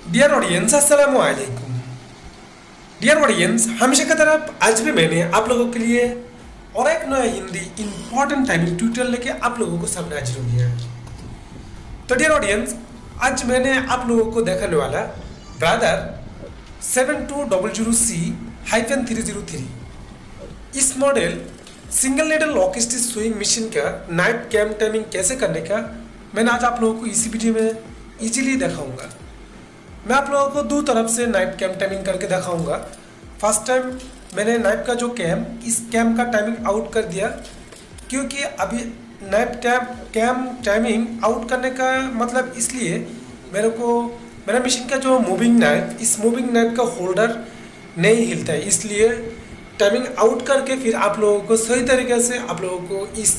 Dear audience अस्सलाम वालेकुम। Dear audience, हमेशा की तरह आज भी मैंने आप लोगों के लिए और एक नया हिंदी इंपॉर्टेंट टाइमिंग ट्यूटोरियल लेके आप लोगों को सामने हाजिर हो गया। तो डियर ऑडियंस, आज मैंने आप लोगों को दिखाने वाला ब्रदर 7200C-303 इस model single needle lock stitch sewing machine का नाइफ कैम टाइमिंग कैसे करने का मैंने आज आप लोगों को इसी वीडियो में इजीली दिखाऊंगा। मैं आप लोगों को दो तरफ से नाइफ कैम टाइमिंग करके दिखाऊंगा। फर्स्ट टाइम मैंने नाइफ का जो कैम इस कैम का टाइमिंग आउट कर दिया, क्योंकि अभी नाइफ कैम टाइमिंग आउट करने का मतलब इसलिए मेरा मशीन का जो मूविंग नाइफ इस मूविंग नाइफ का होल्डर नहीं हिलता है, इसलिए टाइमिंग आउट करके फिर आप लोगों को सही तरीके से आप लोगों को इस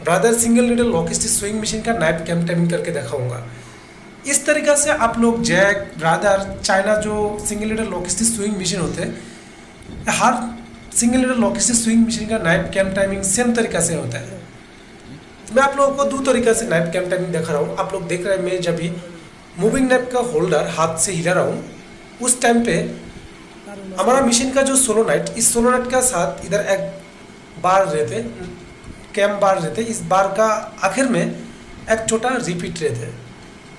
Brother single needle lock stitch sewing machine का नाइफ कैम टाइमिंग करके दिखाऊंगा। इस तरीक़ा से आप लोग जैक ब्रदर चाइना जो single needle lock stitch sewing machine होते हैं, हर single needle lock stitch sewing machine का नाइफ कैम टाइमिंग सेम तरीक़ा से होता है। मैं आप लोगों को दो तरीक़ा से नाइफ कैम टाइमिंग दिखा रहा हूँ। आप लोग देख रहे हैं, मैं जब भी मूविंग नाइफ का होल्डर हाथ से हिला रहा हूँ उस टाइम पे हमारा मशीन का जो सोलोनाइट इस सोलोनाइट का साथ इधर एक बार रहते कैम बार रहते, इस बार का आखिर में एक छोटा रिपीट रहते।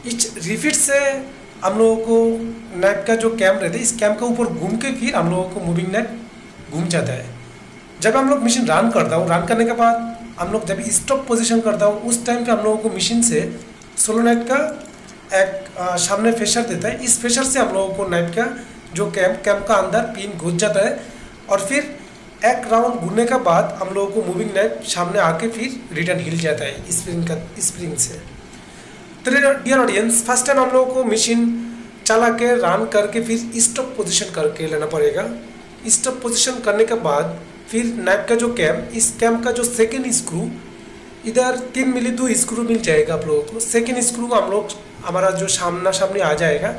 इस रिपीट से हम लोगों को नाइफ का जो कैम रहता है इस कैम के ऊपर घूम के फिर हम लोगों को मूविंग नाइफ घूम जाता है। जब हम लोग मशीन रन करता हूँ, रन करने के बाद हम लोग जब स्टॉप पोजीशन करता हूँ उस टाइम पे हम लोगों को मशीन से सोलोनाइट का एक सामने फेशर देता है। इस फेशर से हम लोगों को नाइफ का जो कैम का अंदर पिन घुस जाता है और फिर एक राउंड घूमने के बाद हम लोगों को मूविंग नाइफ सामने आके फिर रिटर्न हिल जाता है स्प्रिंग से। तो डियर ऑडियंस, फर्स्ट टाइम हम लोगों को मशीन चला के रन करके फिर स्टॉप पोजीशन करके लेना पड़ेगा। स्टॉप पोजीशन करने के बाद फिर नाइफ का जो कैम इस कैम का जो सेकेंड स्क्रू इधर 3 मिली 2 स्क्रू मिल जाएगा आप लोगों को। सेकेंड स्क्रू हम लोग हमारा जो सामने आ जाएगा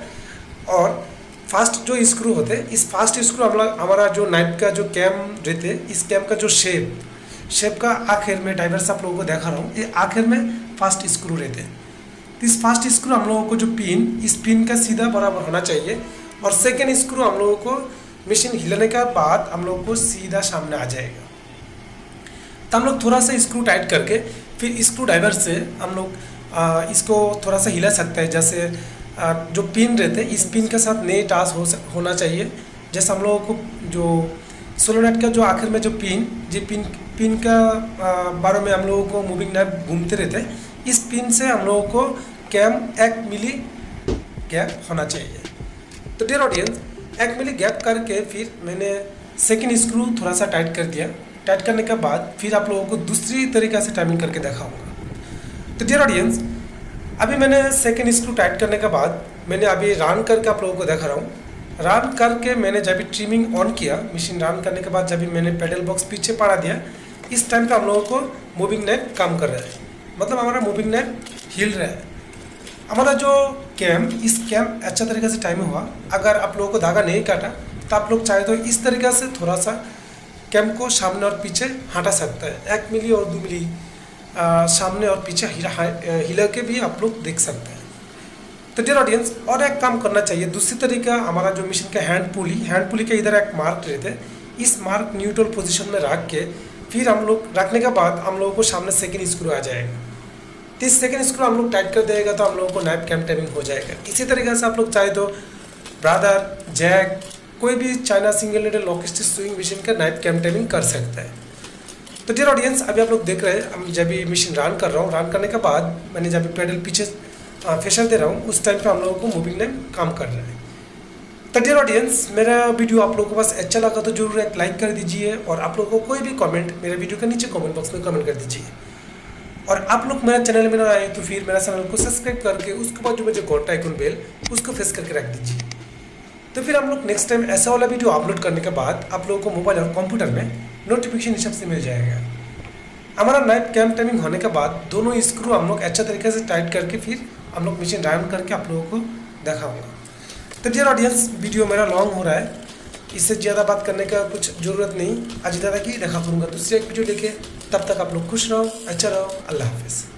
और फास्ट जो स्क्रू होते हैं इस फास्ट स्क्रू हमारा जो नाइफ का जो कैम रहते इस कैम का जो शेप का आखिर में डाइवर्स आप लोगों को दिखा रहा हूँ, ये आखिर में फास्ट स्क्रू रहते हैं। इस फास्ट स्क्रू हम लोगों को जो पिन इस पिन का सीधा बराबर होना चाहिए और सेकेंड स्क्रू हम लोगों को मशीन हिलाने के बाद हम लोगों को सीधा सामने आ जाएगा। तो हम लोग थोड़ा सा स्क्रू टाइट करके फिर स्क्रू ड्राइवर से हम लोग इसको थोड़ा सा हिला सकते हैं। जैसे जो पिन रहते हैं इस पिन के साथ नए टास होना चाहिए। जैसे हम लोगों को जो सोलोनाइट का जो आखिर में जो पिन का बारे में हम लोगों को मूविंग नाइफ घूमते रहते हैं, इस पिन से हम लोगों को कैम 1 मिली गैप होना चाहिए। तो डियर ऑडियंस, 1 मिली गैप करके फिर मैंने सेकेंड स्क्रू थोड़ा सा टाइट कर दिया। टाइट करने के बाद फिर आप लोगों को दूसरी तरीक़ा से टाइमिंग करके दिखाऊंगा। तो डियर ऑडियंस, अभी मैंने सेकेंड स्क्रू टाइट करने के बाद मैंने अभी रन करके आप लोगों को दिखा रहा हूँ। रन करके मैंने जब भी ट्रिमिंग ऑन किया, मशीन रन करने के बाद जब भी मैंने पेडल बॉक्स पीछे पड़ा दिया, इस टाइम पे हम लोगों को मूविंग नाइफ काम कर रहा है, मतलब हमारा मूविंग नाइफ हिल रहा है। हमारा जो कैम इस कैम अच्छा तरीके से टाइमिंग हुआ। अगर आप लोगों को धागा नहीं काटा तो आप लोग चाहे तो इस तरीके से थोड़ा सा कैम को सामने और पीछे हटा सकता है। 1 मिली और 2 मिली सामने और पीछे हिला के भी आप लोग देख सकते हैं। तो डियर ऑडियंस, और एक काम करना चाहिए दूसरी तरीका, हमारा जो मशीन का हैंड पुली के इधर एक मार्क रहते हैं, इस मार्क न्यूट्रल पोजीशन में रख के फिर हम लोग रखने के बाद हम लोगों को सामने सेकेंड स्क्रू आ जाएगा। तो इस सेकेंड स्क्रू हम लोग टाइट कर देगा तो हम लोगों को नाइफ कैम टाइमिंग हो जाएगा। इसी तरीके से आप लोग चाहे तो ब्रदर जैक कोई भी China single needle lock stitch sewing machine का नाइफ कैम टाइमिंग कर सकता है। तो डियर ऑडियंस, अभी आप लोग देख रहे हैं, हम जब भी मशीन रन कर रहा हूँ, रन करने के बाद मैंने जब भी पेडल पीछे फेशर दे रहा हूँ उस टाइम पे हम लोगों को मूविंग नाइफ काम कर रहा है। तो डियर ऑडियंस, मेरा वीडियो आप लोगों को बस अच्छा लगा तो जरूर एक लाइक कर दीजिए और आप लोगों को कोई भी कमेंट मेरे वीडियो के नीचे कमेंट बॉक्स में कमेंट कर दीजिए। और आप लोग मेरा चैनल में ना आए तो फिर मेरा चैनल को सब्सक्राइब करके उसके बाद जो मुझे घंटा आइकन बेल उसको प्रेस करके रख दीजिए। तो फिर हम लोग नेक्स्ट टाइम ऐसा वाला वीडियो अपलोड करने के बाद आप लोगों को मोबाइल और कंप्यूटर में नोटिफिकेशन हिसाब से मिल जाएगा। हमारा नाइफ कैम टाइमिंग होने के बाद दोनों स्क्रू हम लोग अच्छा तरीके से टाइट करके फिर हम लोग मशीन रन करके आप लोगों को दिखाऊंगा। तो डियर ऑडियंस, वीडियो मेरा लॉन्ग हो रहा है, इससे ज़्यादा बात करने का कुछ ज़रूरत नहीं। आज ज़्यादा की देखा करूँगा दूसरे एक वीडियो लेके। तब तक आप लोग खुश रहो, अच्छा रहो, अल्लाह हाफिज़।